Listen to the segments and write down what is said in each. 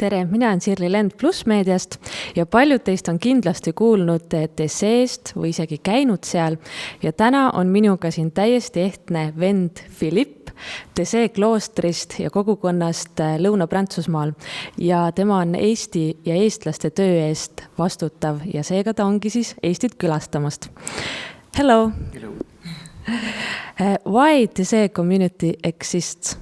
tere, mina olen Sirli Lend Pluss Meediast ja paljud teist on kindlasti kuulnud Teseest või isegi käinud seal. Ja täna on minuga siin täiesti ehtne vend Philipp Tesee kloostrist ja kogukonnast Lõuna-Prantsusmaal. Ja tema on Eesti ja eestlaste töö eest vastutav ja seega ta ongi siis Eestit külastamast. Hello. Hello. Why Tesee community exists?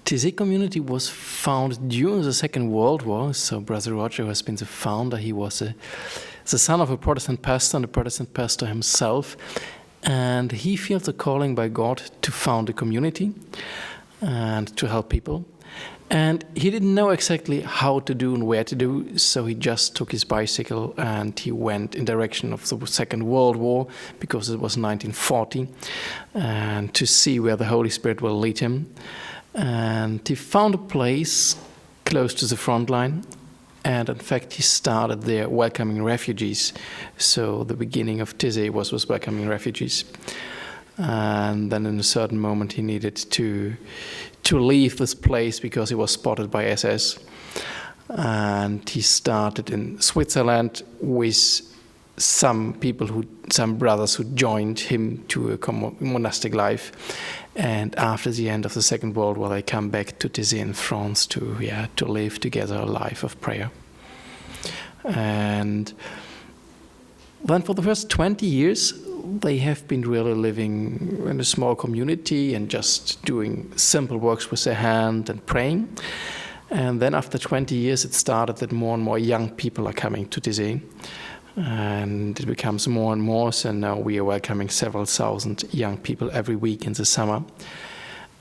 Tesee community was founded during the Second World War. So Brother Roger has been the founder. He was the son of a Protestant pastor and a Protestant pastor himself. And he feels a calling by God to found a community and to help people. And he didn't know exactly how to do and where to do, so he just took his bicycle and he went in direction of the Second World War, because it was 1940, and to see where the Holy Spirit will lead him. And he found a place close to the front line, and in fact he started there welcoming refugees. So the beginning of Tesee was welcoming refugees. And then in a certain moment he needed to leave this place because he was spotted by SS. And he started in Switzerland with some brothers who joined him to a monastic life. And after the end of the Second World War, they come back to Tesee in France to live together a life of prayer. And then for the first 20 years, they have been really living in a small community and just doing simple works with their hand and praying. And then after 20 years, it started that more and more young people are coming to Tesee. And it becomes more and more, so now we are welcoming several thousand young people every week in the summer.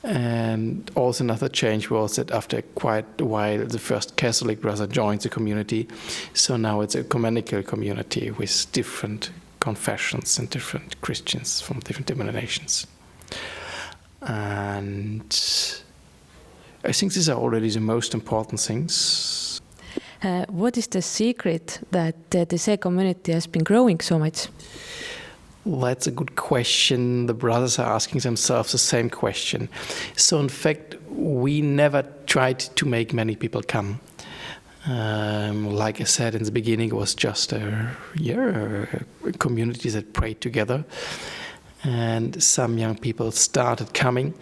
And also another change was that after quite a while, the first Catholic brother joined the community. So now it's a ecumenical community with different confessions and different Christians from different denominations. And I think these are already the most important things. What is the secret that the Tesee community has been growing so much? That's a good question. The brothers are asking themselves the same question. So in fact, we never tried to make many people come. Like I said in the beginning, it was just a community that prayed together. And some young people started coming.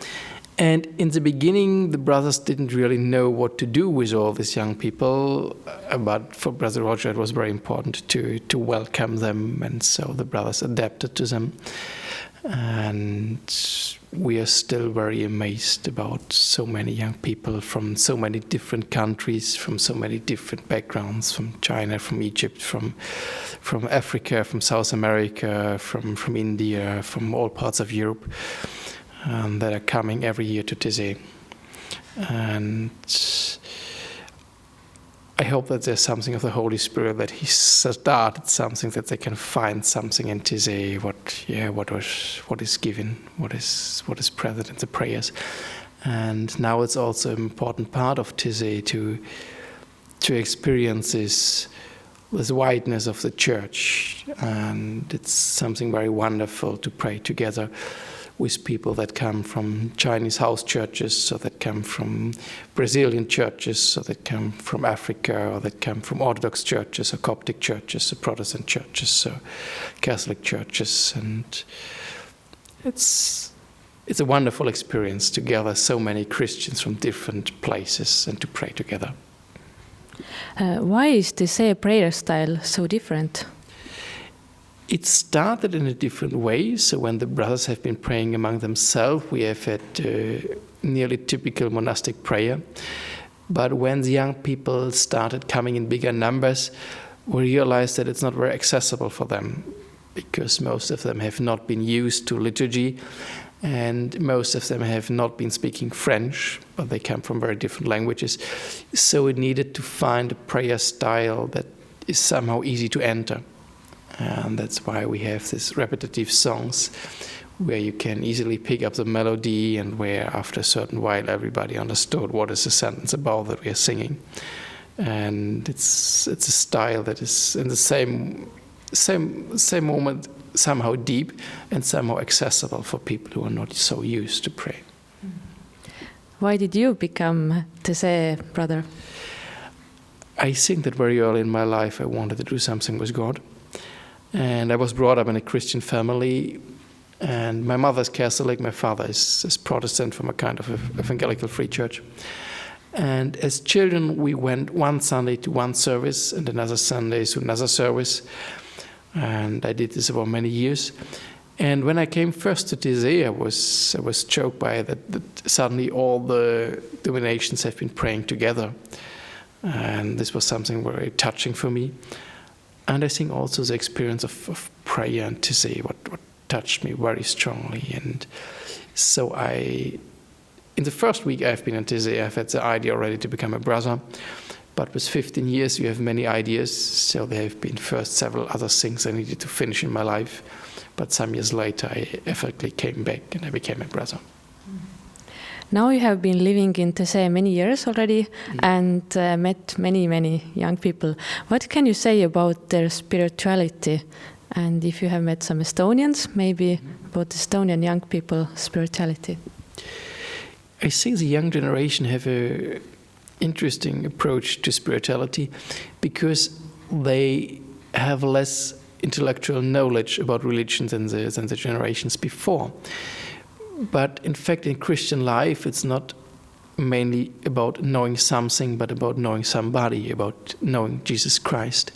And in the beginning, the brothers didn't really know what to do with all these young people. But for Brother Roger, it was very important to welcome them. And so the brothers adapted to them. And we are still very amazed about so many young people from so many different countries, from so many different backgrounds, from China, from Egypt, from Africa, from South America, from India, from all parts of Europe. That are coming every year to Tesee. And I hope that there's something of the Holy Spirit, that he started something, that they can find something in Tesee, what is given, what is present in the prayers. And now it's also an important part of Tesee to experience this wideness of the church. And it's something very wonderful to pray together with people that come from Chinese house churches, or that come from Brazilian churches, or that come from Africa, or that come from Orthodox churches, or Coptic churches, or Protestant churches, or Catholic churches. And it's a wonderful experience to gather so many Christians from different places and to pray together. Why is Tesee prayer style so different? It started in a different way. So when the brothers have been praying among themselves, we have had nearly typical monastic prayer. But when the young people started coming in bigger numbers, we realized that it's not very accessible for them, because most of them have not been used to liturgy, and most of them have not been speaking French, but they come from very different languages. So we needed to find a prayer style that is somehow easy to enter. And that's why we have these repetitive songs where you can easily pick up the melody, and where after a certain while everybody understood what is the sentence about that we are singing. And it's a style that is in the same moment somehow deep and somehow accessible for people who are not so used to pray. Why did you become Tesee brother? I think that very early in my life I wanted to do something with God. And I was brought up in a Christian family, and my mother's Catholic, my father is Protestant from a kind of evangelical free church. And as children, we went one Sunday to one service and another Sunday to another service. And I did this over many years. And when I came first to TZ, I was choked by that suddenly all the denominations have been praying together. And this was something very touching for me. And I think also the experience of prayer and TZ, what touched me very strongly. And so in the first week I've been in TZ, I've had the idea already to become a brother. But with 15 years, you have many ideas. So there have been first several other things I needed to finish in my life. But some years later, I effectively came back and I became a brother. Now you have been living in TZ many years already and met many young people. What can you say about their spirituality? And if you have met some Estonians, maybe about Estonian young people's spirituality? I think the young generation have a interesting approach to spirituality because they have less intellectual knowledge about religion than the generations before. But in fact, in Christian life, it's not mainly about knowing something, but about knowing somebody, about knowing Jesus Christ.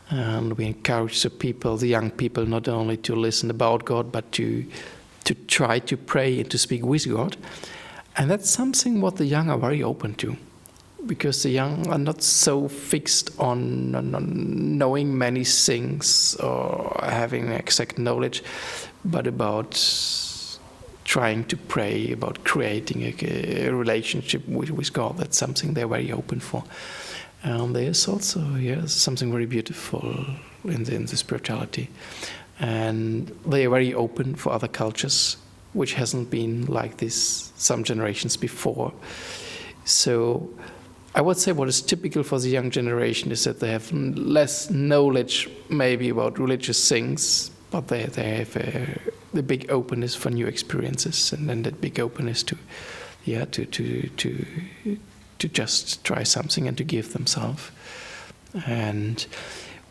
And we encourage the young people, not only to listen about God, but to try to pray and to speak with God. And that's something what the young are very open to, because the young are not so fixed on knowing many things or having exact knowledge, but about trying to pray, about creating a relationship with God. That's something they're very open for. And there's also something very beautiful in the spirituality. And they are very open for other cultures, which hasn't been like this some generations before. So I would say what is typical for the young generation is that they have less knowledge maybe about religious things, but they have the big openness for new experiences, and then that big openness to just try something and to give themselves. And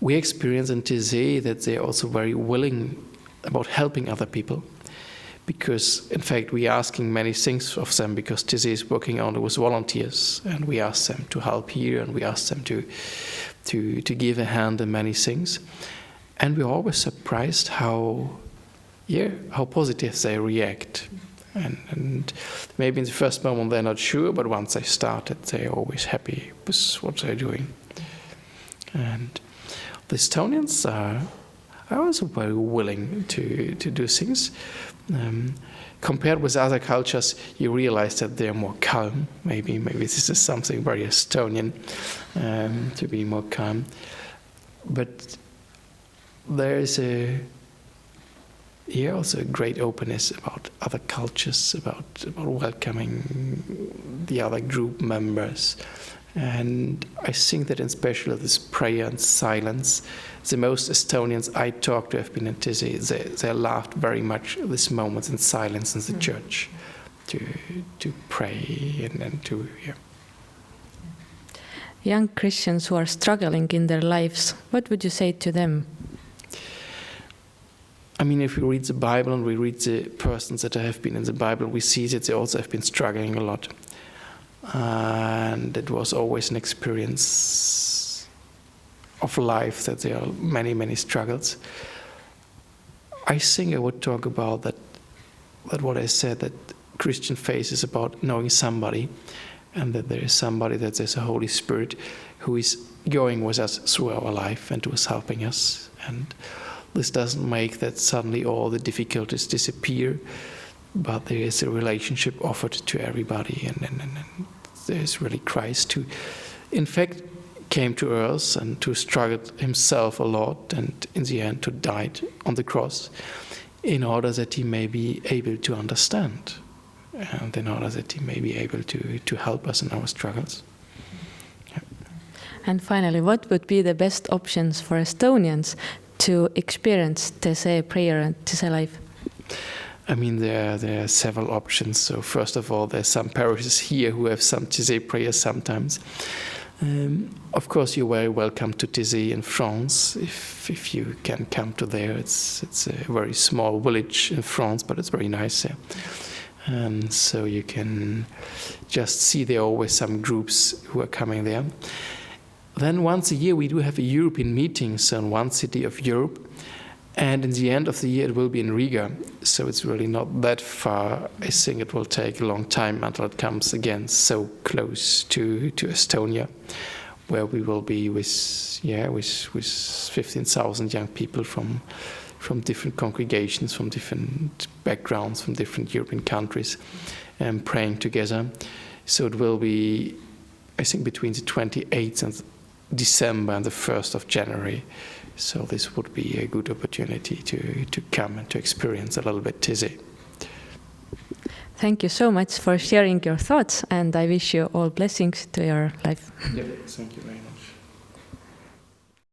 we experience in TZ that they're also very willing about helping other people, because in fact we're asking many things of them, because TZ is working only with volunteers, and we ask them to help here, and we ask them to give a hand in many things. And we're always surprised how positive they react. And maybe in the first moment they're not sure, but once they started, they're always happy with what they're doing. And the Estonians are also very willing to do things. Compared with other cultures, you realize that they're more calm. Maybe this is something very Estonian, to be more calm. But there is also a great openness about other cultures, about welcoming the other group members. And I think that in special this prayer and silence, the most Estonians I talked to have been in TZ, they loved very much this moment in silence in the church, to pray and to. Young Christians who are struggling in their lives, what would you say to them? I mean, if we read the Bible and we read the persons that have been in the Bible, we see that they also have been struggling a lot. And it was always an experience of life that there are many struggles. I think I would talk about that what I said, that Christian faith is about knowing somebody, and that there is somebody, that there's a Holy Spirit who is going with us through our life and who is helping us. And this doesn't make that suddenly all the difficulties disappear, but there is a relationship offered to everybody, and there's really Christ who, in fact, came to earth and to struggled himself a lot, and in the end to died on the cross, in order that he may be able to understand, and in order that he may be able to help us in our struggles. Yeah. And finally, what would be the best options for Estonians to experience TZ prayer and TZ life? I mean, there are several options. So first of all, there's some parishes here who have some TZ prayers sometimes. Of course, you're very welcome to Thésée in France. If you can come to there, it's a very small village in France, but it's very nice there. And so you can just see there are always some groups who are coming there. Then once a year we do have a European meeting, so in one city of Europe. And in the end of the year it will be in Riga. So it's really not that far. I think it will take a long time until it comes again so close to Estonia, where we will be with 15,000 young people from different congregations, from different backgrounds, from different European countries, and praying together. So it will be, I think, between the 28th of December and the 1st of January. So this would be a good opportunity to come and to experience a little bit Thésée. Thank you so much for sharing your thoughts, and I wish you all blessings to your life. Yeah, thank you very much.